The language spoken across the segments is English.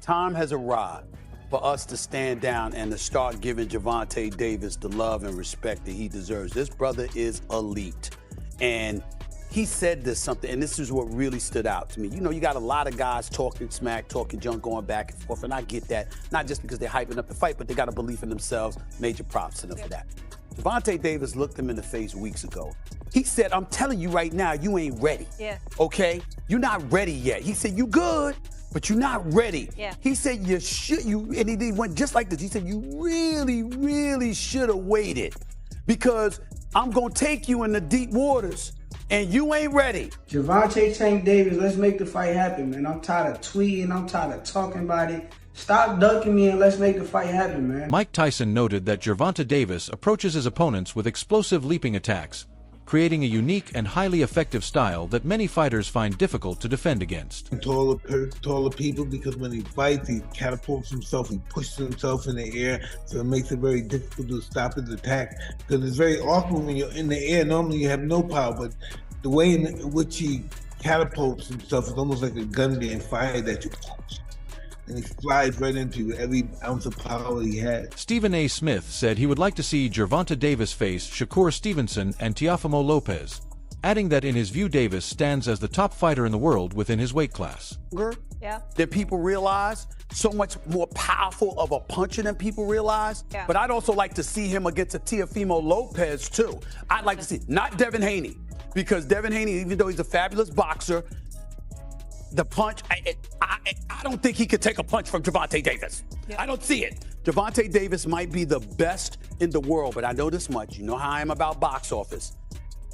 Time has arrived for us to stand down and to start giving Gervonta Davis the love and respect that he deserves. This brother is elite. And he said this something, and this is what really stood out to me. You know, you got a lot of guys talking smack, talking junk, going back and forth, and I get that. Not just because they're hyping up the fight, but they got a belief in themselves. Major props to them for that. Gervonta Davis looked him in the face weeks ago. He said, I'm telling you right now, you ain't ready. Yeah. Okay? You're not ready yet. He said, you good, but you're not ready. Yeah. He said, and he went just like this. He said, you really, really should have waited because I'm going to take you in the deep waters and you ain't ready. Gervonta Tank Davis, let's make the fight happen, man. I'm tired of tweeting. I'm tired of talking about it. Stop ducking me and let's make the fight happen, man. Mike Tyson noted that Gervonta Davis approaches his opponents with explosive leaping attacks, creating a unique and highly effective style that many fighters find difficult to defend against. Taller people, because when he fights, he catapults himself, he pushes himself in the air, so it makes it very difficult to stop his attack. Because it's very awkward when you're in the air. Normally you have no power, but the way in which he catapults himself is almost like a gun being fired at you. And he flies right into every ounce of power he has. Stephen A. Smith said he would like to see Gervonta Davis face Shakur Stevenson and Teofimo Lopez, adding that in his view Davis stands as the top fighter in the world within his weight class. Yeah. That people realize, so much more powerful of a puncher than people realize. Yeah. But I'd also like to see him against a Teofimo Lopez too. I'd like to see, not Devin Haney, because Devin Haney, even though he's a fabulous boxer, the punch, I don't think he could take a punch from Gervonta Davis. I don't see it. Gervonta Davis might be the best in the world, but I know this much. You know how I am about box office.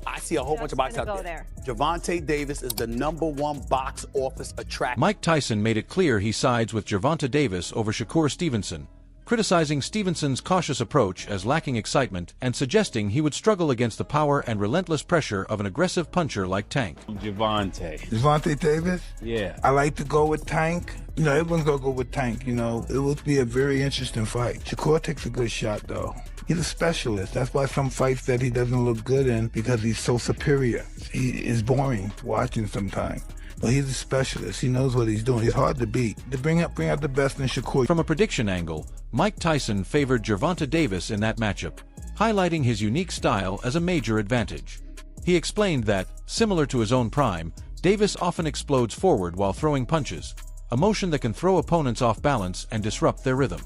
I see a whole bunch of box out there. Gervonta Davis is the #1 box office attraction. Mike Tyson made it clear he sides with Gervonta Davis over Shakur Stevenson, criticizing Stevenson's cautious approach as lacking excitement and suggesting he would struggle against the power and relentless pressure of an aggressive puncher like Tank. Gervonta Davis? Yeah. I like to go with Tank. You know, everyone's going to go with Tank, you know. It would be a very interesting fight. Shakur takes a good shot, though. He's a specialist. That's why some fights that he doesn't look good in, because he's so superior. He is boring watching sometimes. But he's a specialist. He knows what he's doing. He's hard to beat. To bring out the best in Shakur. From a prediction angle, Mike Tyson favored Gervonta Davis in that matchup, highlighting his unique style as a major advantage. He explained that, similar to his own prime, Davis often explodes forward while throwing punches, a motion that can throw opponents off balance and disrupt their rhythm.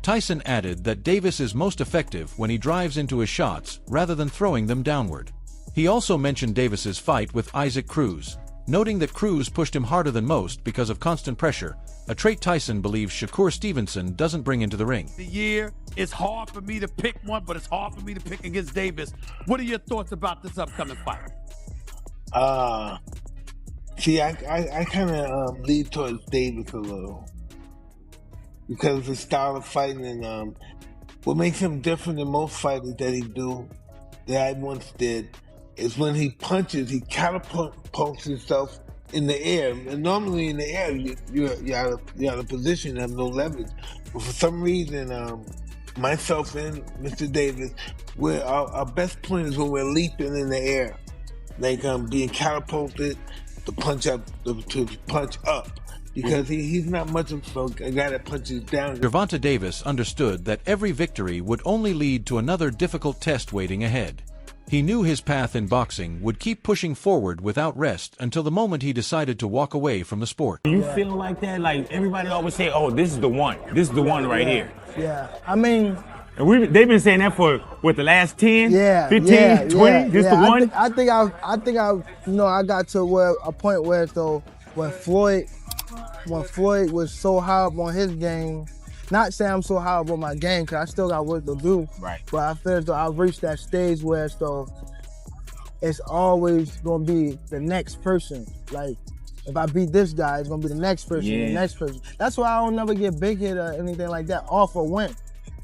Tyson added that Davis is most effective when he drives into his shots rather than throwing them downward. He also mentioned Davis's fight with Isaac Cruz, noting that Cruz pushed him harder than most because of constant pressure, a trait Tyson believes Shakur Stevenson doesn't bring into the ring. The year, it's hard for me to pick one, but it's hard for me to pick against Davis. What are your thoughts about this upcoming fight? See, I kind of lead towards Davis a little because of his style of fighting and what makes him different than most fighters that I once did is when he punches, he catapults himself in the air. And normally in the air, you're out of position, you have no leverage. But for some reason, myself and Mr. Davis, our best point is when we're leaping in the air, like being catapulted to punch up, because he's not much of a guy that punches down. Gervonta Davis understood that every victory would only lead to another difficult test waiting ahead. He knew his path in boxing would keep pushing forward without rest until the moment he decided to walk away from the sport. You feeling like that? Like everybody always say, oh, this is the one. This is the one right here. Yeah, I mean... And they've been saying that for, what, the last 10, 15, 20? This the one? I think I got to a point where, though, when Floyd was so high up on his game, not saying I'm so high up on my game, because I still got work to do. Right. But I feel as though I've reached that stage where it's always going to be the next person. Like, if I beat this guy, it's going to be the next person, the next person. That's why I don't never get big hit or anything like that, off or win.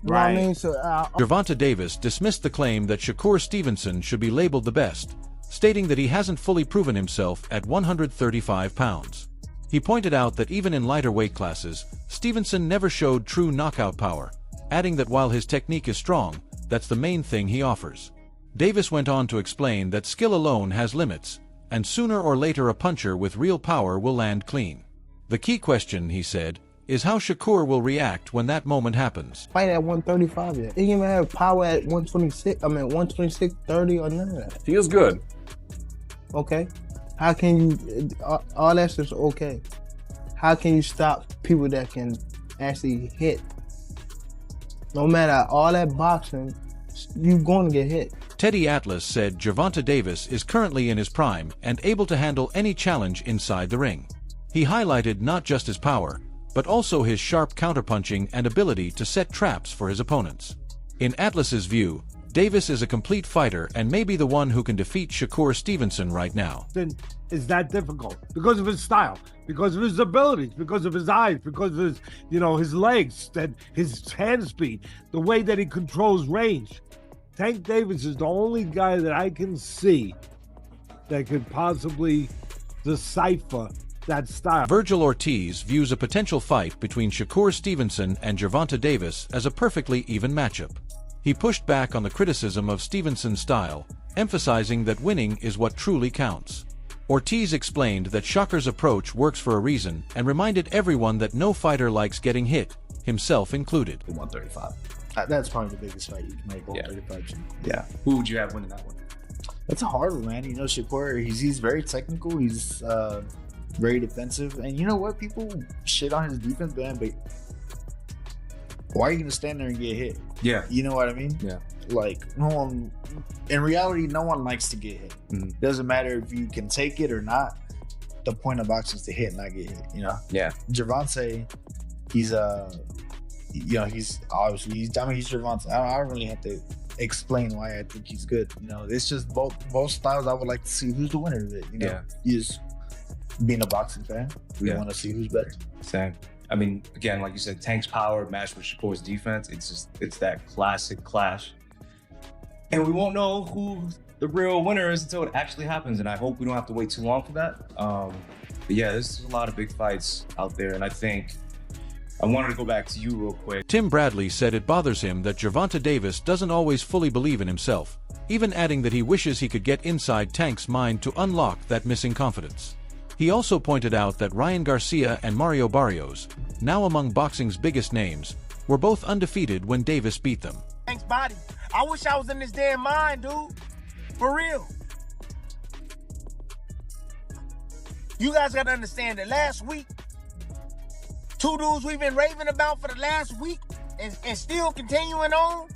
You know what I mean? So, Gervonta Davis dismissed the claim that Shakur Stevenson should be labeled the best, stating that he hasn't fully proven himself at 135 pounds. He pointed out that even in lighter weight classes, Stevenson never showed true knockout power, adding that while his technique is strong, that's the main thing he offers. Davis went on to explain that skill alone has limits, and sooner or later a puncher with real power will land clean. The key question, he said, is how Shakur will react when that moment happens. Fight at 135 yet. He didn't even have power at 126. I mean, 126, 30 or none of that. Feels good. Okay. How can you, all that's just okay. How can you stop people that can actually hit? No matter all that boxing, you're going to get hit. Teddy Atlas said Gervonta Davis is currently in his prime and able to handle any challenge inside the ring. He highlighted not just his power, but also his sharp counterpunching and ability to set traps for his opponents. In Atlas's view, Davis is a complete fighter and may be the one who can defeat Shakur Stevenson right now. Then it's that difficult because of his style, because of his abilities, because of his eyes, because of his, his legs, that his hand speed, the way that he controls range. Tank Davis is the only guy that I can see that could possibly decipher that style. Virgil Ortiz views a potential fight between Shakur Stevenson and Gervonta Davis as a perfectly even matchup. He pushed back on the criticism of Stevenson's style, emphasizing that winning is what truly counts. Ortiz explained that Shakur's approach works for a reason and reminded everyone that no fighter likes getting hit, himself included. 135. That's probably the biggest fight you can make, 135. Yeah. Who would you have winning that one? That's a hard one, man. Shakur, he's very technical. He's very defensive. And you know what? People shit on his defense, man, but why are you going to stand there and get hit? Yeah. You know what I mean? Yeah. Like, in reality, no one likes to get hit. Mm-hmm. Doesn't matter if you can take it or not. The point of boxing is to hit, not get hit, Yeah. Gervonta, he's obviously, he's Gervonta. I don't really have to explain why I think he's good. It's just both styles. I would like to see who's the winner of it. You just being a boxing fan, we want to see who's better. Same. I mean, again, like you said, Tank's power matched with Shakur's defense. It's that classic clash. And we won't know who the real winner is until it actually happens. And I hope we don't have to wait too long for that. But yeah, there's a lot of big fights out there. And I think I wanted to go back to you real quick. Tim Bradley said it bothers him that Gervonta Davis doesn't always fully believe in himself, even adding that he wishes he could get inside Tank's mind to unlock that missing confidence. He also pointed out that Ryan Garcia and Mario Barrios, now among boxing's biggest names, were both undefeated when Davis beat them. Tank's body. I wish I was in this damn mind, dude. For real. You guys gotta understand that last week, two dudes we've been raving about for the last week and still continuing on.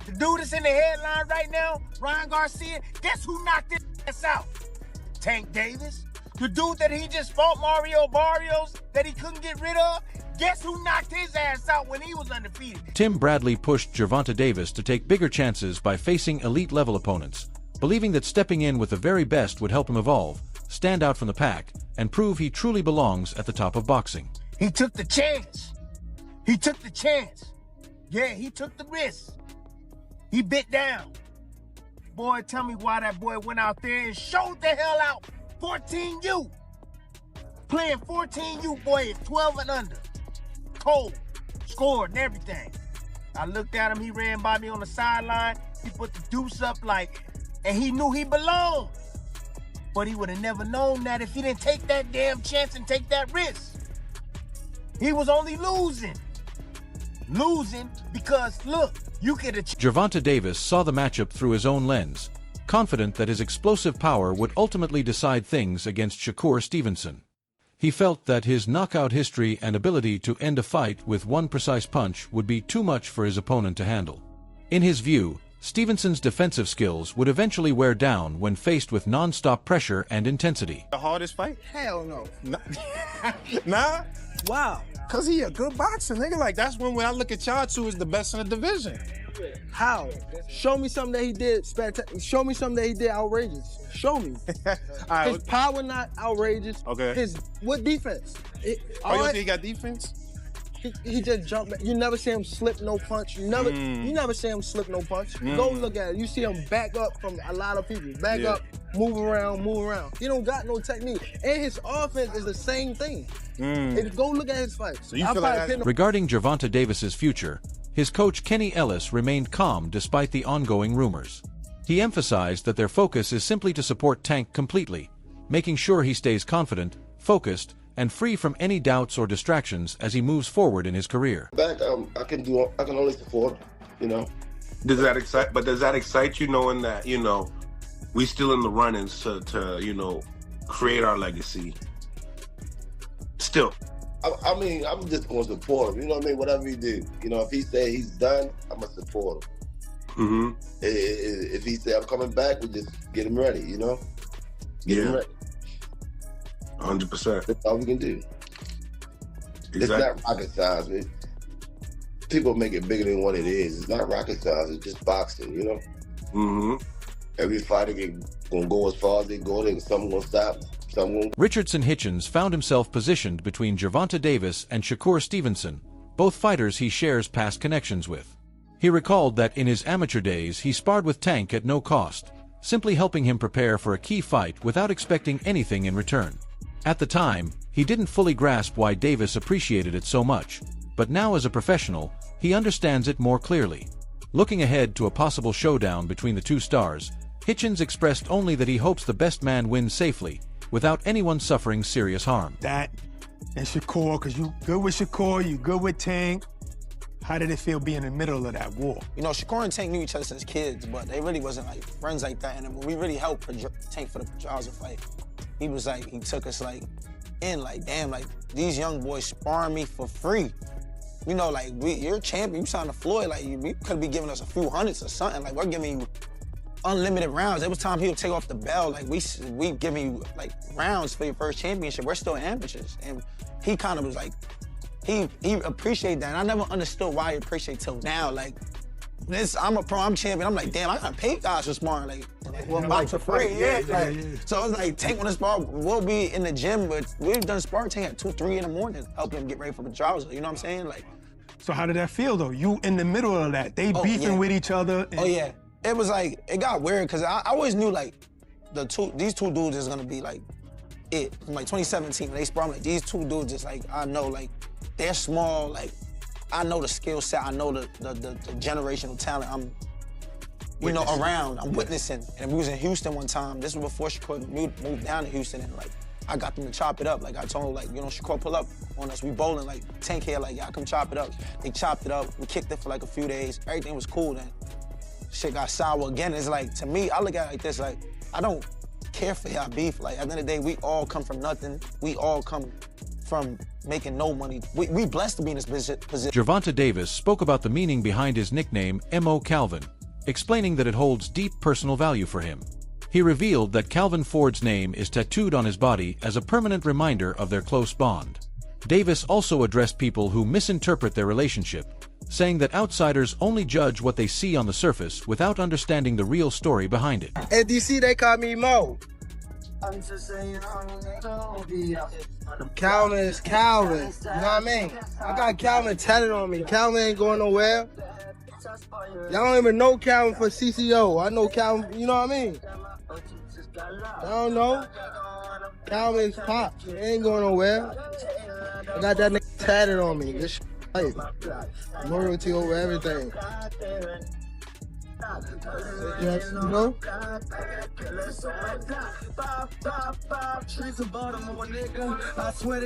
The dude that's in the headline right now, Ryan Garcia, guess who knocked his ass out? Tank Davis. The dude that he just fought, Mario Barrios, that he couldn't get rid of, guess who knocked his ass out when he was undefeated? Tim Bradley pushed Gervonta Davis to take bigger chances by facing elite-level opponents, believing that stepping in with the very best would help him evolve, stand out from the pack, and prove he truly belongs at the top of boxing. He took the chance. He took the chance. Yeah, he took the risk. He bit down. Boy, tell me why that boy went out there and showed the hell out. 14U. Playing 14U, boy, is 12 and under. Cold. Scored and everything. I looked at him, he ran by me on the sideline. He put the deuce up and he knew he belonged. But he would have never known that if he didn't take that damn chance and take that risk. He was only losing. Losing because, look, you could have... Gervonta Davis saw the matchup through his own lens, confident that his explosive power would ultimately decide things against Shakur Stevenson. He felt that his knockout history and ability to end a fight with one precise punch would be too much for his opponent to handle. In his view, Stevenson's defensive skills would eventually wear down when faced with non-stop pressure and intensity. The hardest fight? Hell no. Nah? Wow. Cause he a good boxer, nigga. Like, that's when I look at y'all two as the best in the division. How? Show me something that he did show me something that he did outrageous. Show me. Right, his power not outrageous. Okay. What defense? You think he got defense? He just jumped back. You never see him slip no punch. You never see him slip no punch. Go look at it. You see him back up from a lot of people. Back up, move around. He don't got no technique. And his offense is the same thing. Go look at his fights. So you feel like Regarding Gervonta Davis's future, his coach Kenny Ellis remained calm despite the ongoing rumors. He emphasized that their focus is simply to support Tank completely, making sure he stays confident, focused, and free from any doubts or distractions as he moves forward in his career. Back, I can only support, you know. Does that excite? But does that excite you, knowing that we still in the runnings to create our legacy? Still, I mean, I'm just gonna support him. You know what I mean? Whatever he do, if he say he's done, I'm gonna support him. Mm-hmm. If he say I'm coming back, we just get him ready. Get him ready. 100%. That's all we can do. Exactly. It's not rocket science, man. People make it bigger than what it is. It's not rocket science. It's just boxing, Mm-hmm. Every fighter gonna go as far as they go. Some gonna stop. Some gonna. Richardson Hitchens found himself positioned between Gervonta Davis and Shakur Stevenson, both fighters he shares past connections with. He recalled that in his amateur days he sparred with Tank at no cost, simply helping him prepare for a key fight without expecting anything in return. At the time, he didn't fully grasp why Davis appreciated it so much, but now as a professional, he understands it more clearly. Looking ahead to a possible showdown between the two stars, Hitchens expressed only that he hopes the best man wins safely, without anyone suffering serious harm. That and Shakur, because you good with Shakur, you good with Tank. How did it feel being in the middle of that war? Shakur and Tank knew each other since kids, but they really wasn't friends like that. And we really helped Tank for the Pedraza fight. He was he took us damn, these young boys sparring me for free. You're a champion, you signed to Floyd, you could be giving us a few hundreds or something. We're giving you unlimited rounds. It was time he would take off the belt. We giving you rounds for your first championship. We're still amateurs. And he kind of was he appreciated that. And I never understood why he appreciated till now. I'm a pro, I'm champion. I'm damn, I gotta pay guys for sparring. Box for free, yeah. So it's Tank on the spar, we'll be in the gym, but we've done sparring Tank at 2, 3 in the morning, helping him get ready for the Pedraza. You know what I'm saying? So how did that feel though? You in the middle of that, they beefing with each other. Oh yeah, it was it got weird because I always knew these two dudes is gonna be it. From 2017 when they spar, these two dudes is I know they're small, I know the skill set, I know the generational talent. I'm around, I'm witnessing. And we was in Houston one time. This was before Shakur moved down to Houston, and I got them to chop it up. I told them, Shakur pull up on us. We bowling, Tank here, y'all come chop it up. They chopped it up. We kicked it for a few days. Everything was cool. Then shit got sour again. It's to me, I look at it like this, I don't care for y'all beef. At the end of the day, we all come from nothing. We all come from making no money. We blessed to be in this position. Gervonta Davis spoke about the meaning behind his nickname M.O. Calvin, explaining that it holds deep personal value for him. He revealed that Calvin Ford's name is tattooed on his body as a permanent reminder of their close bond. Davis also addressed people who misinterpret their relationship, saying that outsiders only judge what they see on the surface without understanding the real story behind it. At DC, they call me Mo. Calvin is Calvin, you know what I mean? I got Calvin tatted on me. Calvin ain't going nowhere. Y'all don't even know Calvin for CCO. I know Calvin, you know what I mean? I don't know. Calvin is pop. He ain't going nowhere. I got that nigga tatted on me. This shit, loyalty over everything. Yes, you know?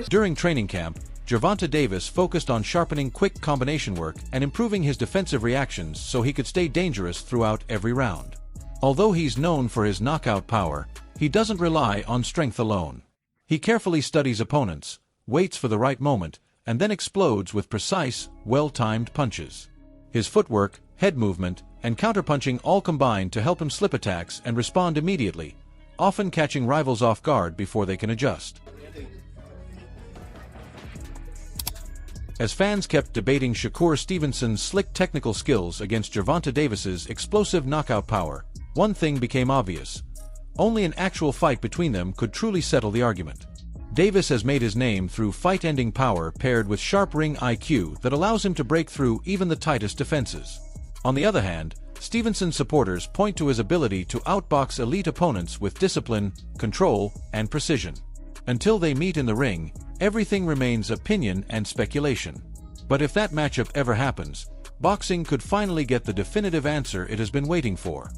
During training camp, Gervonta Davis focused on sharpening quick combination work and improving his defensive reactions so he could stay dangerous throughout every round. Although he's known for his knockout power, he doesn't rely on strength alone. He carefully studies opponents, waits for the right moment, and then explodes with precise, well-timed punches. His footwork, head movement, and counterpunching all combine to help him slip attacks and respond immediately, often catching rivals off guard before they can adjust. As fans kept debating Shakur Stevenson's slick technical skills against Gervonta Davis's explosive knockout power, one thing became obvious. Only an actual fight between them could truly settle the argument. Davis has made his name through fight-ending power paired with sharp ring IQ that allows him to break through even the tightest defenses. On the other hand, Stevenson's supporters point to his ability to outbox elite opponents with discipline, control, and precision. Until they meet in the ring, everything remains opinion and speculation. But if that matchup ever happens, boxing could finally get the definitive answer it has been waiting for.